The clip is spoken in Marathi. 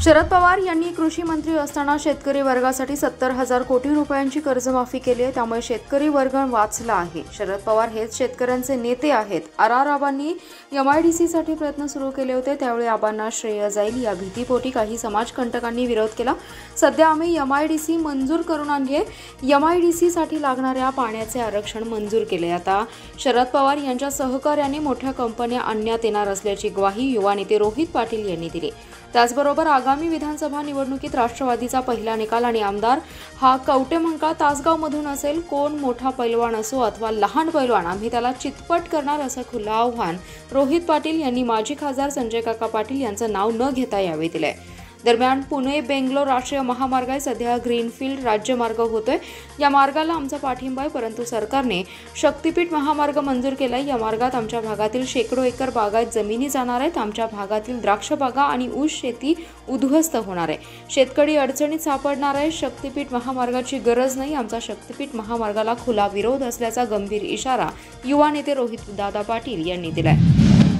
शरद पवार यांनी कृषी मंत्री असताना शेतकरी वर्गासाठी 70,000 कोटी रुपयांची कर्जमाफी केली आहे। त्यामुळे शेतकरी वर्ग वाचला आहे। शरद पवार हेच शेतकऱ्यांचे नेते आहेत। आबांनी MIDC साठी प्रयत्न सुरू केले होते, त्यावेळी आबांना श्रेय जाईल या भीतीपोटी काही समाजकंटकांनी विरोध केला। सध्या आम्ही MIDC मंजूर करून आणली आहे। MIDC साठी लागणाऱ्या पाण्याचे आरक्षण मंजूर केले। आता शरद पवार यांच्या सहकार्याने मोठ्या कंपन्या आणण्यात येणार असल्याची ग्वाही युवा नेते रोहित पाटील यांनी दिली। त्याचबरोबर आगामी विधानसभा निवडणुकीत राष्ट्रवादीचा पहिला निकाल आणि आमदार हा कवटेमंका तासगावमधून असेल। कोण मोठा पैलवान असो अथवा लहान पैलवान, आम्ही त्याला चितपट करणार असं खुलं आव्हान रोहित पाटील यांनी माजी खासदार संजय काका पाटील यांचं नाव न घेता यावेळी दिलंय। दरम्यान पुणे बेंगलोर राष्ट्रीय महामार्ग आहे, सध्या ग्रीनफील्ड राज्यमार्ग होतोय। या मार्गाला आमचा पाठिंबा आहे, परंतु सरकारने शक्तीपीठ महामार्ग मंजूर केलाय। या मार्गात आमच्या भागातील शेकडो एकर बागायत जमिनी जाणार आहेत। आमच्या भागातील द्राक्ष बागा आणि ऊस शेती उद्ध्वस्त होणार आहे। शेतकरी अडचणीत सापडणार आहे। शक्तीपीठ महामार्गाची गरज नाही, आमचा शक्तीपीठ महामार्गाला खुला विरोध असल्याचा गंभीर इशारा युवा नेते रोहित दादा पाटील यांनी दिलाय।